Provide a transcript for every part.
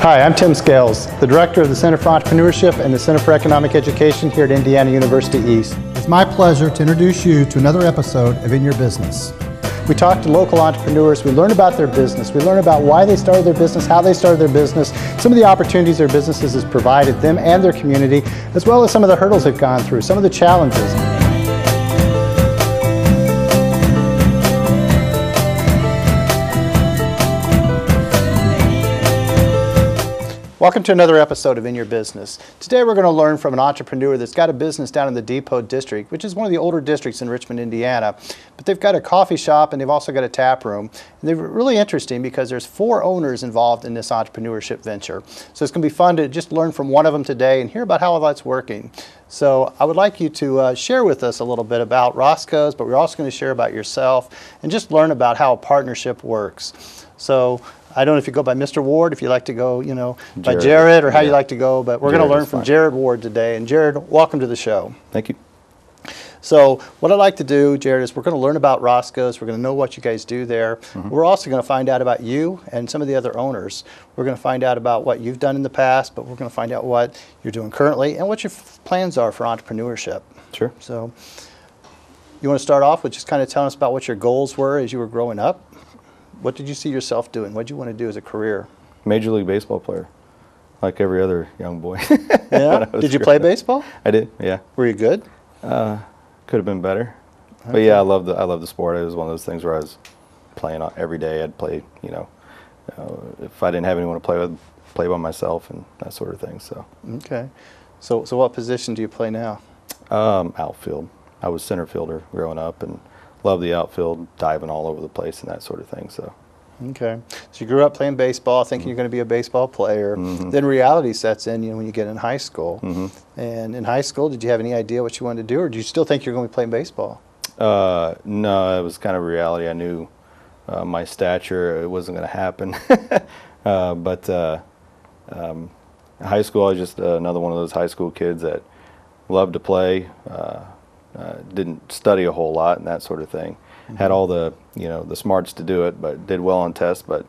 Hi, I'm Tim Scales, the Director of the Center for Entrepreneurship and the Center for Economic Education here at Indiana University East. It's my pleasure to introduce you to another episode of In Your Business. We talk to local entrepreneurs, we learn about their business, we learn about why they started their business, how they started their business, some of the opportunities their businesses has provided them and their community, as well as some of the hurdles they've gone through, some of the challenges. Welcome to another episode of In Your Business. Today we're going to learn from an entrepreneur that's got a business down in the Depot District, which is one of the older districts in Richmond, Indiana. But they've got a coffee shop and they've also got a tap room. And they're really interesting because there's 4 owners involved in this entrepreneurship venture. So it's going to be fun to just learn from one of them today and hear about how that's working. So I would like you to share with us a little bit about Roscoes, but we're also going to share about yourself and just learn about how a partnership works. So I don't know if you go by Mr. Ward, if you like to go, by Jarod, or how you like to go, but we're going to learn from Jarod Ward today. And Jarod, welcome to the show. Thank you. So what I'd like to do, Jarod, is we're going to learn about Roscoe's. We're going to know what you guys do there. Mm-hmm. We're also going to find out about you and some of the other owners. We're going to find out about what you've done in the past, but we're going to find out what you're doing currently and what your plans are for entrepreneurship. Sure. So you want to start off with just kind of telling us about what your goals were as you were growing up? What did you see yourself doing? What did you want to do as a career? Major League Baseball player, like every other young boy. Yeah? Did you play baseball? I did, yeah. Were you good? Could have been better. Okay. But yeah, I love the sport. It was one of those things where I was playing every day. I'd play, if I didn't have anyone to play with, play by myself and that sort of thing. So. Okay. So what position do you play now? Outfield. I was center fielder growing up and loved the outfield, diving all over the place and that sort of thing. So. Okay. So you grew up playing baseball, thinking you're going to be a baseball player. Mm-hmm. Then reality sets in, when you get in high school. Mm-hmm. And in high school, did you have any idea what you wanted to do, or do you still think you're going to be playing baseball? No, it was kind of reality. I knew my stature, it wasn't going to happen. But high school, I was just another one of those high school kids that loved to play. Didn't study a whole lot and that sort of thing. Mm-hmm. Had all the the smarts to do it, but did well on tests, but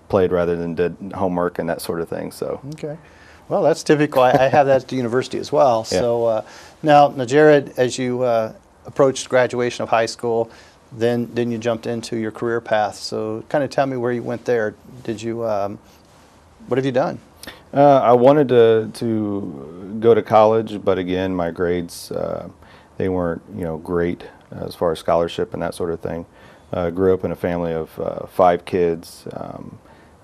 played rather than did homework and that sort of thing. So okay, well that's typical. I have that at the university as well. Yeah. So now Jarod, as you approached graduation of high school, then you jumped into your career path. So kind of tell me where you went there. Did you what have you done? I wanted to go to college, but again, my grades they weren't great as far as scholarship and that sort of thing. Grew up in a family of 5 kids.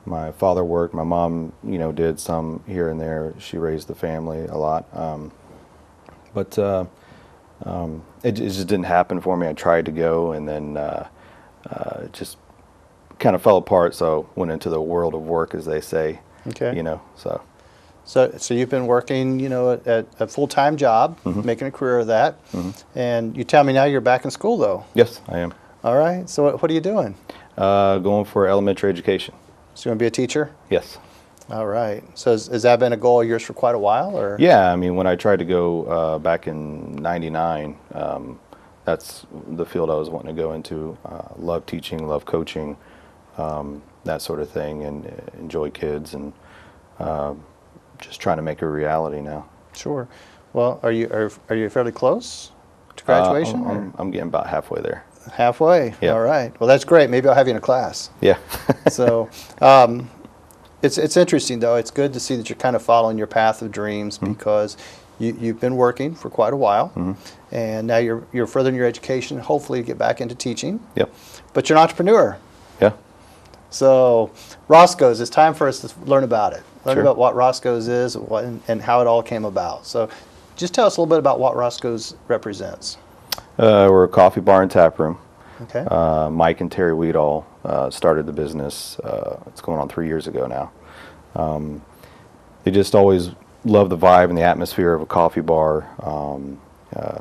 My father worked. My mom, did some here and there. She raised the family a lot. But it just didn't happen for me. I tried to go, and then it just kind of fell apart. So went into the world of work, as they say. Okay. So you've been working, at a full-time job, mm-hmm. making a career of that, mm-hmm. and you tell me now you're back in school, though. Yes, I am. All right. So what are you doing? Going for elementary education. So you want to be a teacher? Yes. All right. So has that been a goal of yours for quite a while, or? Yeah. I mean, when I tried to go back in '99, that's the field I was wanting to go into. Love teaching, love coaching, that sort of thing, and enjoy kids and. Just trying to make it a reality now. Sure. Well, are you fairly close to graduation? I'm getting about halfway there. Halfway. Yeah. All right. Well, that's great. Maybe I'll have you in a class. Yeah. So, it's interesting though. It's good to see that you're kind of following your path of dreams, mm-hmm. because you've been working for quite a while, mm-hmm. and now you're furthering your education. Hopefully, you get back into teaching. Yep. But you're an entrepreneur. Yeah. So, Roscoe's, it's time for us to learn about it. Learn Sure. about what Roscoe's is and how it all came about. So just tell us a little bit about what Roscoe's represents. We're a coffee bar and tap room. Okay. Mike and Terry Weedall started the business. It's going on 3 years ago now. They just always loved the vibe and the atmosphere of a coffee bar.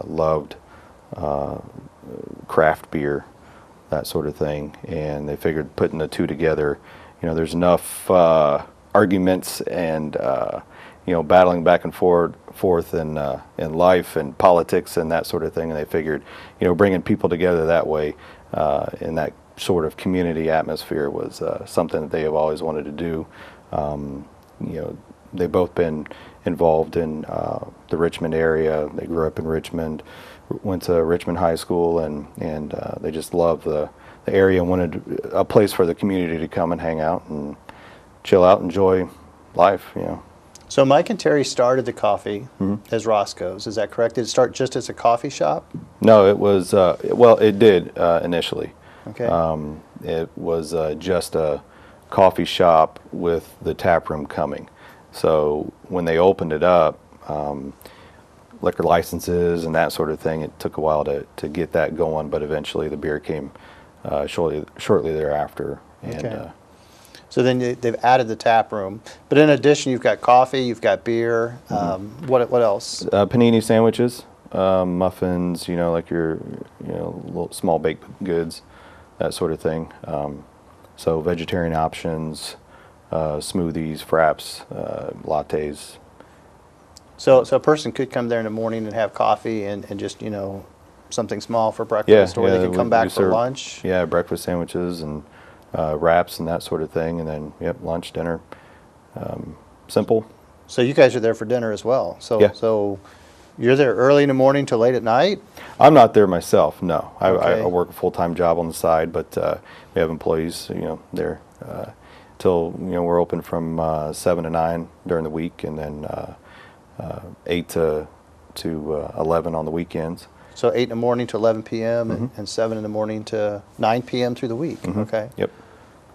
Loved craft beer, that sort of thing. And they figured putting the two together, there's enough arguments and battling back and forth in life and politics and that sort of thing, and they figured bringing people together that way in that sort of community atmosphere was something that they have always wanted to do. they've both been involved in the Richmond area. They grew up in Richmond, went to Richmond High School, and they just love the area and wanted a place for the community to come and hang out and chill out, enjoy life. So Mike and Terry started the coffee as Roscoe's. Is that correct? Did it start just as a coffee shop? No, it was, well, it did initially. Okay. It was just a coffee shop with the tap room coming. So when they opened it up, liquor licenses and that sort of thing, it took a while to get that going, but eventually the beer came shortly thereafter. And, okay. So then they've added the tap room, but in addition, you've got coffee, you've got beer. What else? Panini sandwiches, muffins, like your little small baked goods, that sort of thing. So vegetarian options, smoothies, fraps, lattes. So a person could come there in the morning and have coffee and just something small for breakfast, or they can come back for lunch. Yeah, breakfast sandwiches and wraps and that sort of thing, and then lunch, dinner, simple. So you guys are there for dinner as well. So yeah. So you're there early in the morning till late at night? I'm not there myself. No, Okay. I work a full-time job on the side, but we have employees, there till we're open from 7 to 9 during the week, and then 8 to 11 on the weekends. So 8 in the morning to 11 p.m. and 7 in the morning to 9 p.m. through the week. Okay. Yep.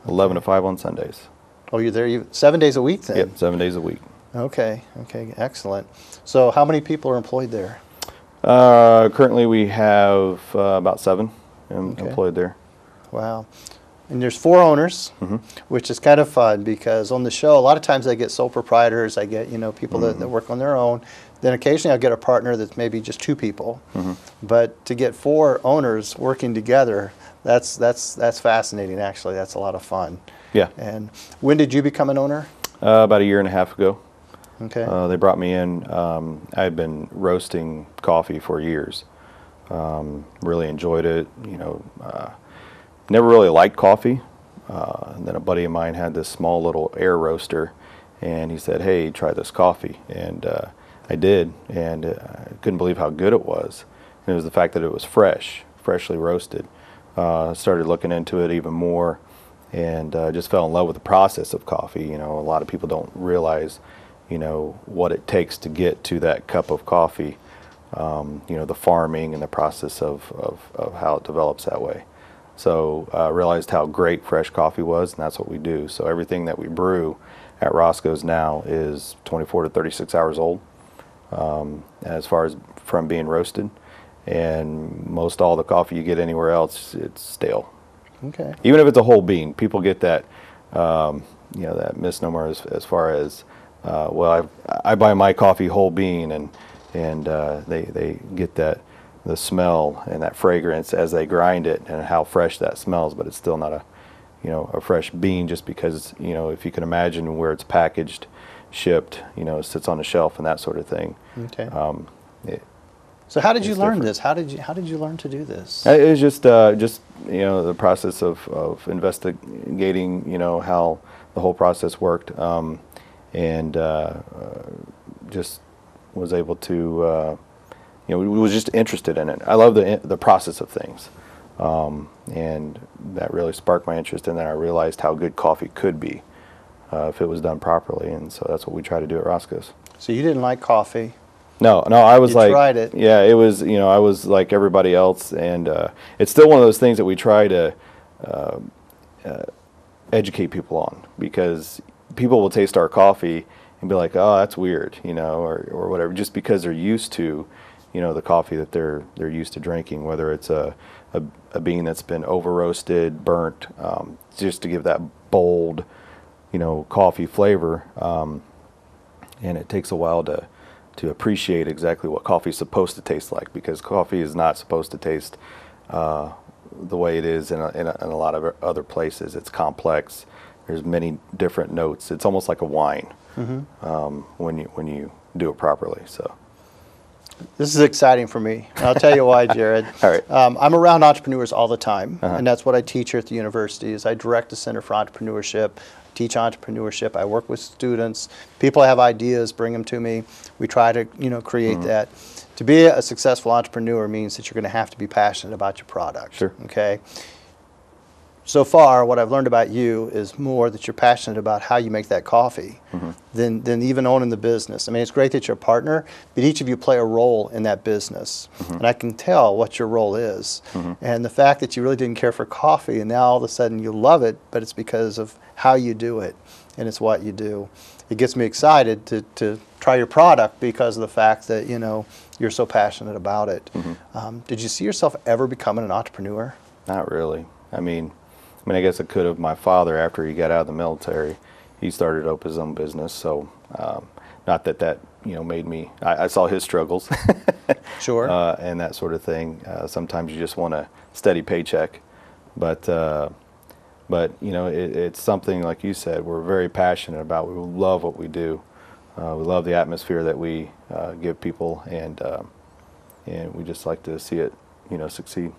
11 to 5 on Sundays. Oh, you're there 7 days a week then? Yep, 7 days a week. Okay. Okay. Excellent. So how many people are employed there? Currently we have about 7 employed there. Wow. And there's 4 owners, which is kind of fun because on the show, a lot of times I get sole proprietors, I get, people that work on their own. Then occasionally I'll get a partner that's maybe just 2 people. But to get 4 owners working together, that's fascinating actually. That's a lot of fun. Yeah. And when did you become an owner? About a year and a half ago. Okay. They brought me in. I had been roasting coffee for years. Really enjoyed it. Never really liked coffee. And then a buddy of mine had this small little air roaster, and he said, "Hey, try this coffee." And I did, and I couldn't believe how good it was. And it was the fact that it was freshly roasted. Started looking into it even more, and just fell in love with the process of coffee. A lot of people don't realize, what it takes to get to that cup of coffee. The farming and the process of how it develops that way. So I realized how great fresh coffee was, and that's what we do. So everything that we brew at Roscoe's now is 24 to 36 hours old, as far as from being roasted. And most all the coffee you get anywhere else, it's stale. Okay. Even Even if it's a whole bean, people get that, that misnomer as far as, well, I buy my coffee whole bean, and they get the smell and that fragrance as they grind it and how fresh that smells, but it's still not a fresh bean, just because, if you can imagine where it's packaged, shipped, sits on the shelf and that sort of thing. Okay. So how did you learn this? How did you learn to do this? It was just the process of investigating, how the whole process worked, and just was able to, was just interested in it. I love the process of things, and that really sparked my interest. And then I realized how good coffee could be if it was done properly, and so that's what we try to do at Roscoe's. So you didn't like coffee? No, I was You tried it. Yeah, it was, I was like everybody else, and it's still one of those things that we try to educate people on, because people will taste our coffee and be like, "Oh, that's weird," or whatever, just because they're used to, the coffee that they're used to drinking, whether it's a bean that's been over roasted, burnt, just to give that bold, coffee flavor, and it takes a while to appreciate exactly what coffee is supposed to taste like, because coffee is not supposed to taste the way it is in a lot of other places. It's complex. There's many different notes. It's almost like a wine when you do it properly. So. This is exciting for me. And I'll tell you why, Jarod. All right. I'm around entrepreneurs all the time, and that's what I teach here at the university. Is I direct the Center for Entrepreneurship, teach entrepreneurship. I work with students. People have ideas, bring them to me. We try to, create that. To be a successful entrepreneur means that you're going to have to be passionate about your product. Sure. Okay. So far, what I've learned about you is more that you're passionate about how you make that coffee than even owning the business. I mean, it's great that you're a partner, but each of you play a role in that business. And I can tell what your role is. And the fact that you really didn't care for coffee and now all of a sudden you love it, but it's because of how you do it and it's what you do. It gets me excited to try your product because of the fact that, you're so passionate about it. Did you see yourself ever becoming an entrepreneur? Not really. I mean, I guess I could have. My father, after he got out of the military, he started up his own business. So, not that made me. I saw his struggles, Sure. and that sort of thing. Sometimes you just want a steady paycheck, but it's something like you said. We're very passionate about. We love what we do. We love the atmosphere that we give people, and we just like to see it, succeed.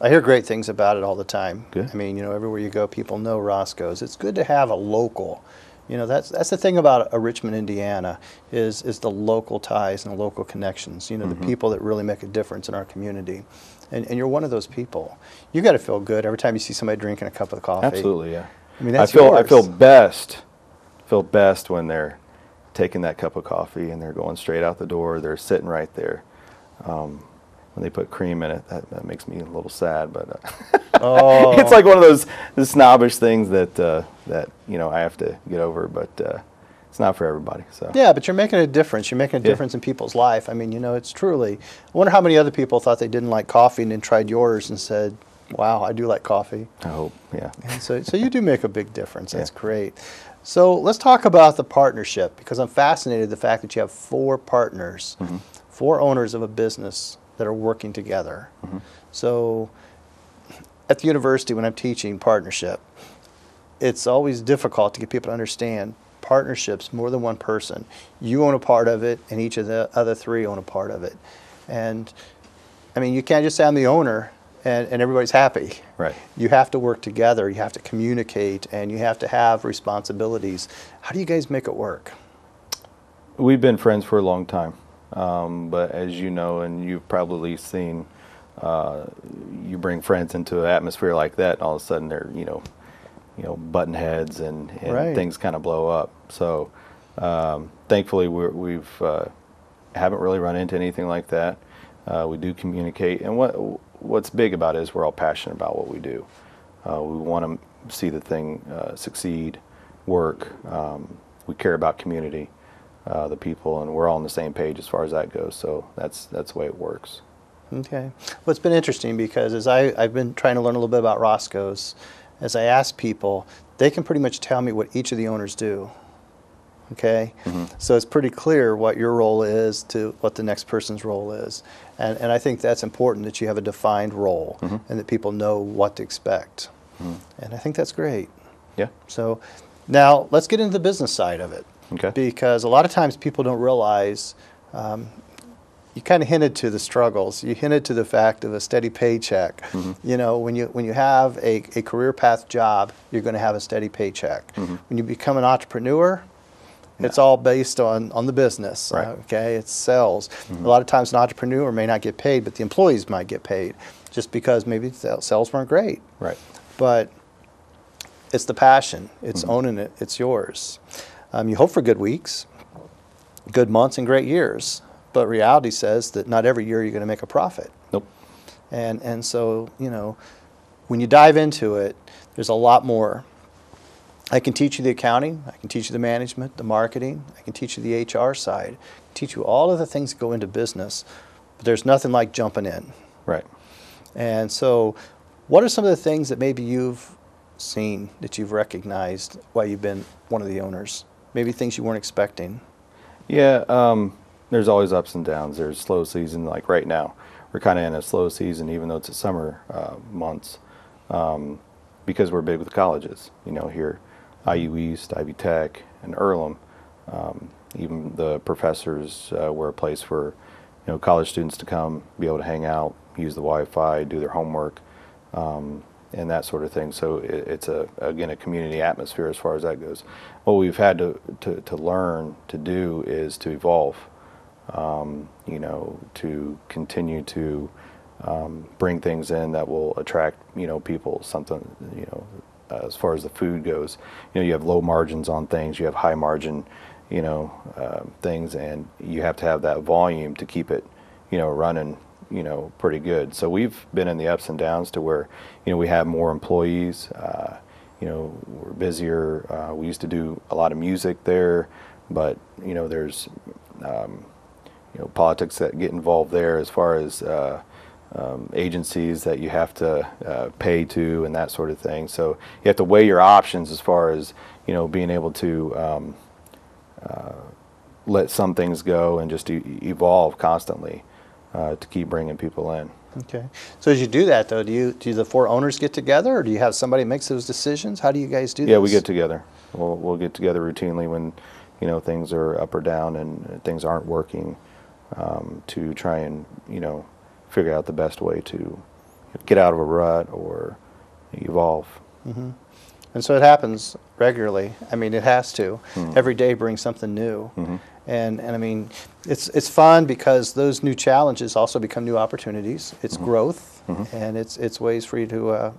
I hear great things about it all the time. Good. I mean, everywhere you go, people know Roscoe's. It's good to have a local. That's the thing about a Richmond, Indiana, is the local ties and the local connections. The people that really make a difference in our community, and you're one of those people. You got to feel good every time you see somebody drinking a cup of coffee. Absolutely, yeah. I mean, that's I feel best when they're taking that cup of coffee and they're going straight out the door. They're sitting right there. When they put cream in it, that makes me a little sad, but it's like one of those snobbish things that I have to get over, but it's not for everybody. So yeah, but you're making a difference. You're making a difference in people's life. I mean, it's truly. I wonder how many other people thought they didn't like coffee and then tried yours and said, "Wow, I do like coffee." I hope, yeah. And so you do make a big difference. That's great. So let's talk about the partnership, because I'm fascinated the fact that you have 4 partners, 4 owners of a business that are working together. So at the university, when I'm teaching partnership, it's always difficult to get people to understand partnerships, more than one person. You own a part of it, and each of the other 3 own a part of it. And I mean, you can't just say I'm the owner and everybody's happy. Right. You have to work together, you have to communicate, and you have to have responsibilities. How do you guys make it work? We've been friends for a long time. But as you know, and you've probably seen, you bring friends into an atmosphere like that, and all of a sudden they're, button heads and things kind of blow up. So, thankfully we've haven't really run into anything like that. We do communicate, and what's big about it is we're all passionate about what we do. We want to see the thing succeed, work. We care about community. The people, and we're all on the same page as far as that goes. So that's the way it works. Okay. Well, it's been interesting because as I've been trying to learn a little bit about Roscoe's, as I ask people, they can pretty much tell me what each of the owners do. Okay? So it's pretty clear what your role is to what the next person's role is. And I think that's important, that you have a defined role and that people know what to expect. And I think that's great. Yeah. So now let's get into the business side of it. Okay. Because a lot of times people don't realize, you kind of hinted to the struggles. You hinted to the fact of a steady paycheck. When you have a career path job, you're going to have a steady paycheck. When you become an entrepreneur, it's all based on the business. Right. Okay, it's sales. A lot of times an entrepreneur may not get paid, but the employees might get paid, just because maybe sales weren't great. Right. But it's the passion. It's owning it. It's yours. You hope for good weeks, good months, and great years. But reality says that not every year you're going to make a profit. Nope. And so, when you dive into it, there's a lot more. I can teach you the accounting. I can teach you the management, the marketing. I can teach you the HR side. I can teach you all of the things that go into business. But there's nothing like jumping in. Right. And so what are some of the things that maybe you've seen, that you've recognized while you've been one of the owners? Maybe things you weren't expecting. Yeah, there's always ups and downs. There's slow season, like right now. We're kind of in a slow season, even though it's a summer months, because we're big with colleges. Here, IU East, Ivy Tech, and Earlham. Even the professors, we're a place where, college students to come, be able to hang out, use the Wi-Fi, do their homework, and that sort of thing. So it's again a community atmosphere as far as that goes. What we've had to learn to do is to evolve, to continue to bring things in that will attract people. Something as far as the food goes, you have low margins on things, you have high margin things, and you have to have that volume to keep it running pretty good. So we've been in the ups and downs to where we have more employees, we're busier. We used to do a lot of music there, but there's politics that get involved there as far as agencies that you have to pay to and that sort of thing. So you have to weigh your options as far as being able to let some things go and just evolve constantly to keep bringing people in. Okay. So as you do that, though, do the 4 owners get together, or do you have somebody that makes those decisions? How do you guys do this? Yeah, we get together. We'll get together routinely when things are up or down and things aren't working, to try and figure out the best way to get out of a rut or evolve. Mm-hmm. And so it happens regularly. I mean, it has to. Mm-hmm. Every day brings something new. Mm-hmm. And I mean, it's fun because those new challenges also become new opportunities. It's mm-hmm. growth, mm-hmm. and it's ways for you to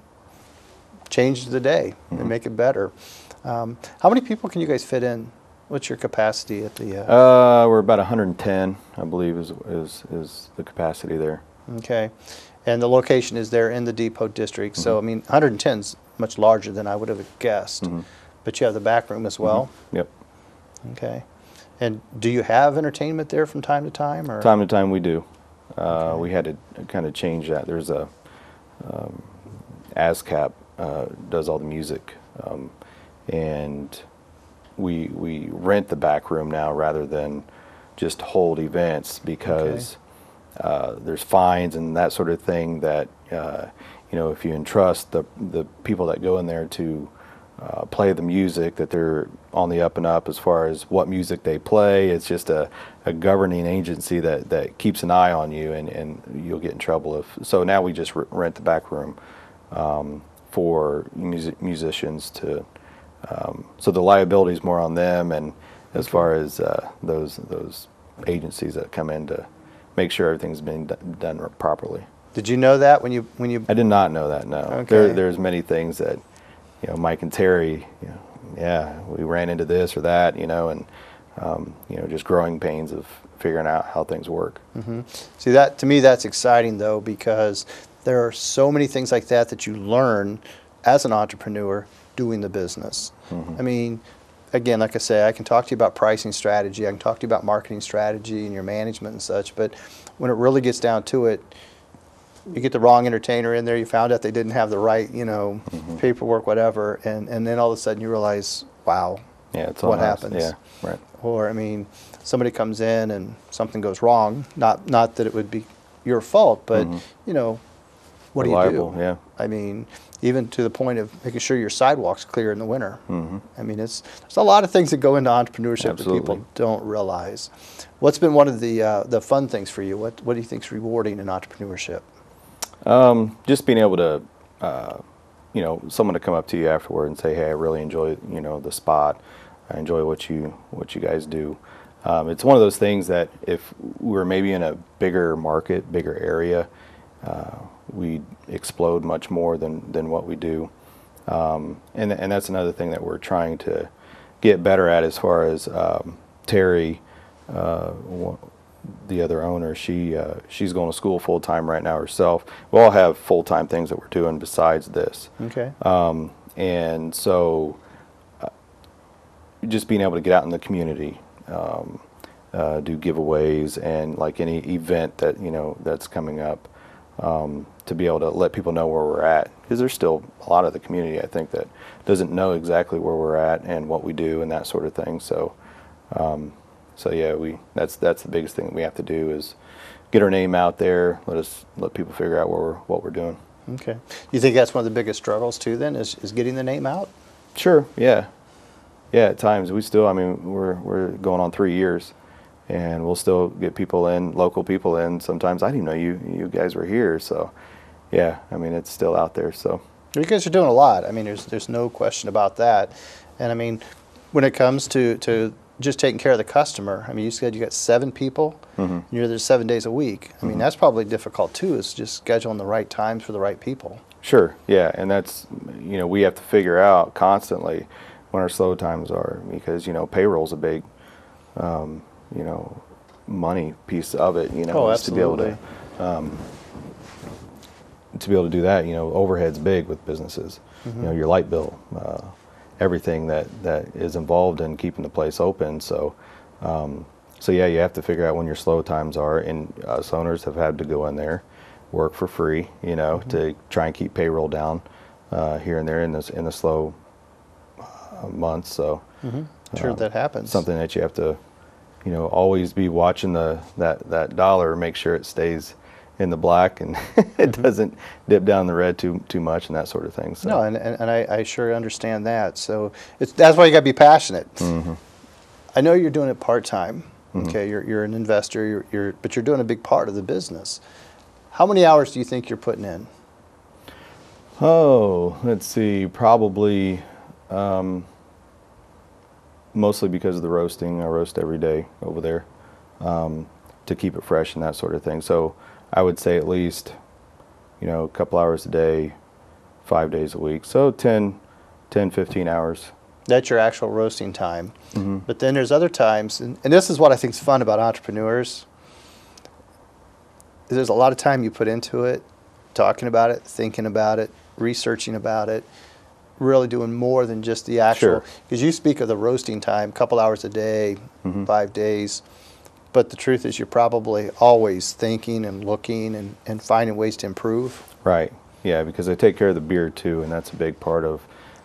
change the day mm-hmm. and make it better. How many people can you guys fit in? What's your capacity at the? We're about 110, I believe, is the capacity there. Okay, and the location is there in the Depot District. Mm-hmm. So I mean, 110 is much larger than I would have guessed. Mm-hmm. But you have the back room as well. Mm-hmm. Yep. Okay. And do you have entertainment there from time to time? Or? Time to time we do. Okay. We had to kind of change that. There's a ASCAP does all the music, and we rent the back room now rather than just hold events because there's fines and that sort of thing that if you entrust the people that go in there to play the music, that they're on the up and up as far as what music they play. It's just a governing agency that keeps an eye on you, and you'll get in trouble so now we just rent the back room for musicians to so the liability is more on them, and as far as those agencies that come in to make sure everything's being done properly. Did you know that when you? I did not know that. No. Okay. There's many things that Mike and Terry, we ran into this or that, and just growing pains of figuring out how things work. Mm-hmm. See, that to me, that's exciting though, because there are so many things like that you learn as an entrepreneur doing the business. Mm-hmm. I mean, again, like I say, I can talk to you about pricing strategy, I can talk to you about marketing strategy and your management and such, but when it really gets down to it, you get the wrong entertainer in there, you found out they didn't have the right, mm-hmm. paperwork, whatever, and then all of a sudden you realize, wow, it's all what nice. happens? Yeah, right. Or, I mean, somebody comes in and something goes wrong, not that it would be your fault, but, mm-hmm. What do Reliable, you do? yeah. I mean, even to the point of making sure your sidewalk's clear in the winter. Mm-hmm. I mean, there's a lot of things that go into entrepreneurship Absolutely. that people don't realize. What's been one of the fun things for you? What do you think's rewarding in entrepreneurship? Just being able to, someone to come up to you afterward and say, "Hey, I really enjoy, the spot. I enjoy what you guys do." It's one of those things that if we were maybe in a bigger market, bigger area, we'd explode much more than what we do. And that's another thing that we're trying to get better at as far as Terry, the other owner, she's going to school full time right now herself. We all have full time things that we're doing besides this. Okay. And so just being able to get out in the community, do giveaways and like any event that that's coming up, to be able to let people know where we're at, because there's still a lot of the community I think that doesn't know exactly where we're at and what we do and that sort of thing. So that's the biggest thing that we have to do is get our name out there, let people figure out what we're doing. Okay. You think that's one of the biggest struggles too then, is getting the name out? Sure, yeah. Yeah, at times we still, we're going on 3 years, and we'll still get people in, local people in. Sometimes I didn't know you guys were here. So, yeah, I mean, it's still out there. So You guys are doing a lot. I mean, there's no question about that. And I mean, when it comes to just taking care of the customer, I mean, you said you got 7 people, and you're there 7 days a week. I mean, that's probably difficult too, is just scheduling the right times for the right people. Sure, yeah, and that's, we have to figure out constantly when our slow times are, because, payroll's a big, money piece of it, Oh, is to be able absolutely. to be able to do that, overhead's big with businesses. Your light bill, everything that is involved in keeping the place open. So, yeah, you have to figure out when your slow times are, and us owners have had to go in there, work for free, to try and keep payroll down here and there in the slow months. So, Sure, that happens. something that you have to, always be watching that dollar, make sure it stays in the black and it doesn't dip down the red too much and that sort of thing. So. No, and I sure understand that. So that's why you got to be passionate. I know you're doing it part-time. Okay, you're an investor, but you're doing a big part of the business. How many hours do you think you're putting in? Oh, let's see, probably mostly because of the roasting. I roast every day over there to keep it fresh and that sort of thing. So I would say at least, a couple hours a day, 5 days a week. So 10, 15 hours. That's your actual roasting time. But then there's other times, and this is what I think is fun about entrepreneurs, is there's a lot of time you put into it, talking about it, thinking about it, researching about it, really doing more than just the actual, because you speak of the roasting time, a couple hours a day, 5 days, but the truth is you're probably always thinking and looking and finding ways to improve. Right, yeah, because I take care of the beer too, and that's a big part of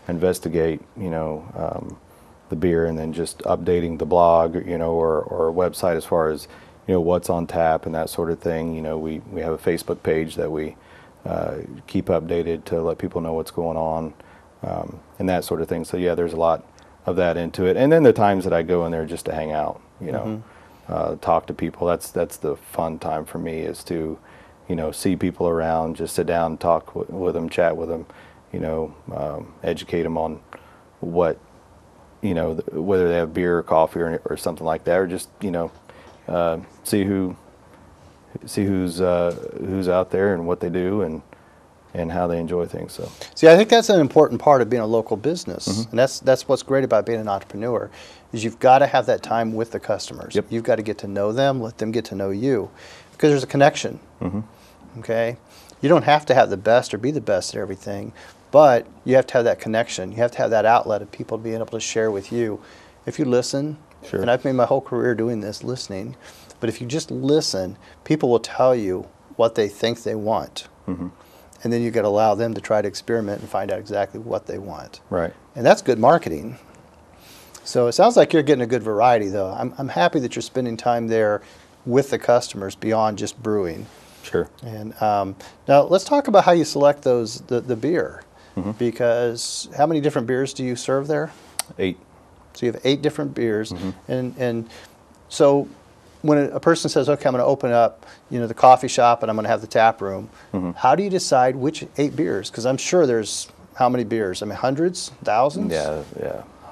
investigate, the beer, and then just updating the blog, or website as far as, what's on tap and that sort of thing. We have a Facebook page that we keep updated to let people know what's going on, and that sort of thing. So yeah, there's a lot of that into it. And then the times that I go in there just to hang out, talk to people. That's the fun time for me, is to, see people around, just sit down and talk with them, chat with them, educate them on what, whether they have beer or coffee or something like that, or just, see who's out there and what they do and how they enjoy things. So, see, I think that's an important part of being a local business, and that's what's great about being an entrepreneur, is you've got to have that time with the customers. Yep. You've got to get to know them, let them get to know you, because there's a connection. Okay, you don't have to have the best or be the best at everything, but you have to have that connection. You have to have that outlet of people being able to share with you. If you listen, and I've made my whole career doing this, listening, but if you just listen, people will tell you what they think they want. And then you got to allow them to try to experiment and find out exactly what they want. right. And that's good marketing. So it sounds like you're getting a good variety, though. I'm happy that you're spending time there with the customers beyond just brewing. Sure. And now let's talk about how you select the beer, because how many different beers do you serve there? 8. So you have 8 different beers, and so when a person says, "Okay, I'm going to open up, the coffee shop, and I'm going to have the tap room," how do you decide which 8 beers? Because I'm sure there's how many beers? I mean, hundreds, thousands? Yeah,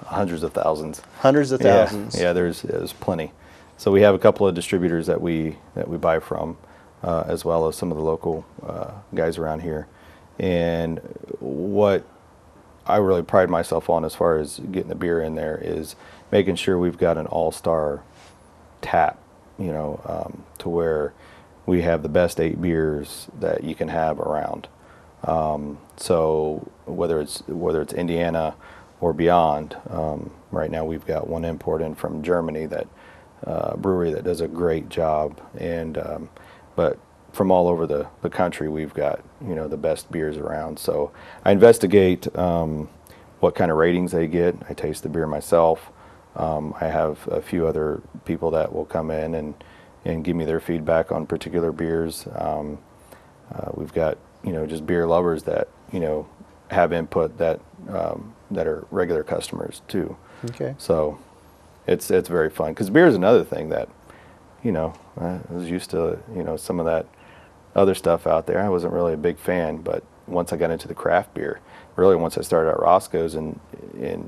hundreds of thousands. Hundreds of thousands. Yeah, there's plenty. So we have a couple of distributors that we buy from, as well as some of the local guys around here. And what I really pride myself on as far as getting the beer in there is making sure we've got an all-star tap, to where we have the best 8 beers that you can have around. So whether it's Indiana or beyond, right now we've got one import in from Germany, that brewery that does a great job, and but from all over the country we've got the best beers around. So I investigate what kind of ratings they get. I taste the beer myself. I have a few other people that will come in and give me their feedback on particular beers. We've got just beer lovers that have input that are regular customers too. Okay. So it's very fun, because beer is another thing that I was used to, some of that other stuff out there. I wasn't really a big fan, but once I got into the craft beer, really once I started at Roscoe's and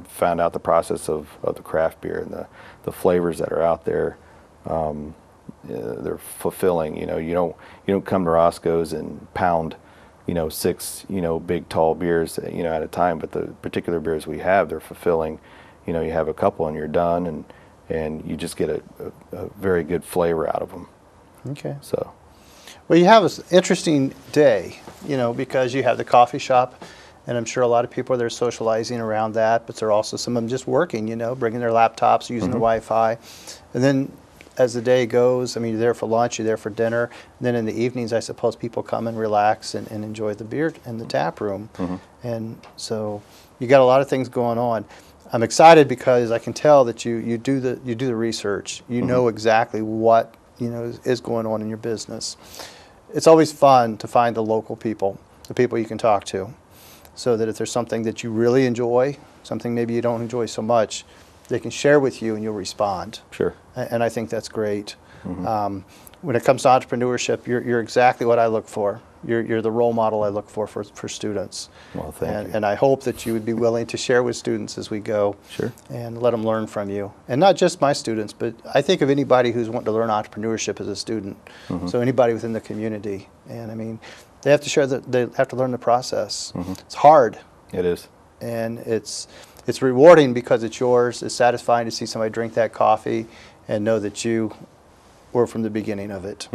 found out the process of the craft beer and the flavors that are out there, they're fulfilling. You don't come to Roscoe's and pound, 6, big tall beers, at a time. But the particular beers we have, they're fulfilling. You have a couple and you're done, and you just get a very good flavor out of them. Okay. So. Well, you have an interesting day, because you have the coffee shop, and I'm sure a lot of people are there socializing around that, but there are also some of them just working, bringing their laptops, using their Wi-Fi. And then as the day goes, you're there for lunch, you're there for dinner, and then in the evenings, I suppose people come and relax and enjoy the beer in the tap room. And so you got a lot of things going on. I'm excited because I can tell that you do the research. You know exactly what is going on in your business. It's always fun to find the local people, the people you can talk to, so that if there's something that you really enjoy, something maybe you don't enjoy so much, they can share with you and you'll respond. Sure. And I think that's great. When it comes to entrepreneurship, you're exactly what I look for. You're the role model I look for students. Well, thank you. And I hope that you would be willing to share with students as we go. Sure. And let them learn from you. And not just my students, but I think of anybody who's wanting to learn entrepreneurship as a student. So anybody within the community. And they have to share they have to learn the process. It's hard. It is. And it's rewarding because it's yours. It's satisfying to see somebody drink that coffee and know that you were from the beginning of it.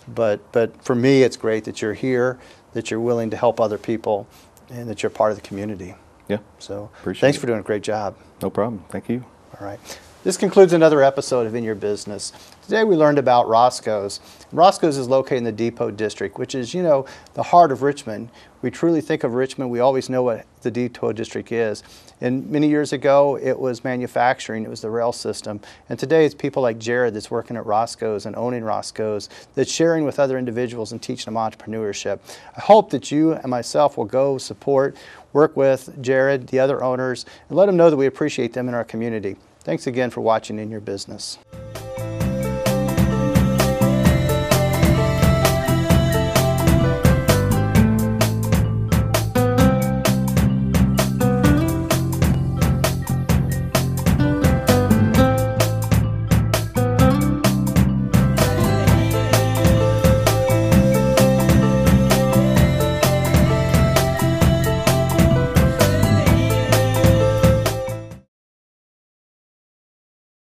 But for me, it's great that you're here, that you're willing to help other people, and that you're part of the community. Yeah. So Appreciate thanks it. for doing a great job. No problem. Thank you. All right. This concludes another episode of In Your Business. Today we learned about Roscoe's. Roscoe's is located in the Depot District, which is, the heart of Richmond. We truly think of Richmond, we always know what the Depot District is. And many years ago, it was manufacturing, it was the rail system. And today it's people like Jarod that's working at Roscoe's and owning Roscoe's, that's sharing with other individuals and teaching them entrepreneurship. I hope that you and myself will go support, work with Jarod, the other owners, and let them know that we appreciate them in our community. Thanks again for watching In Your Business.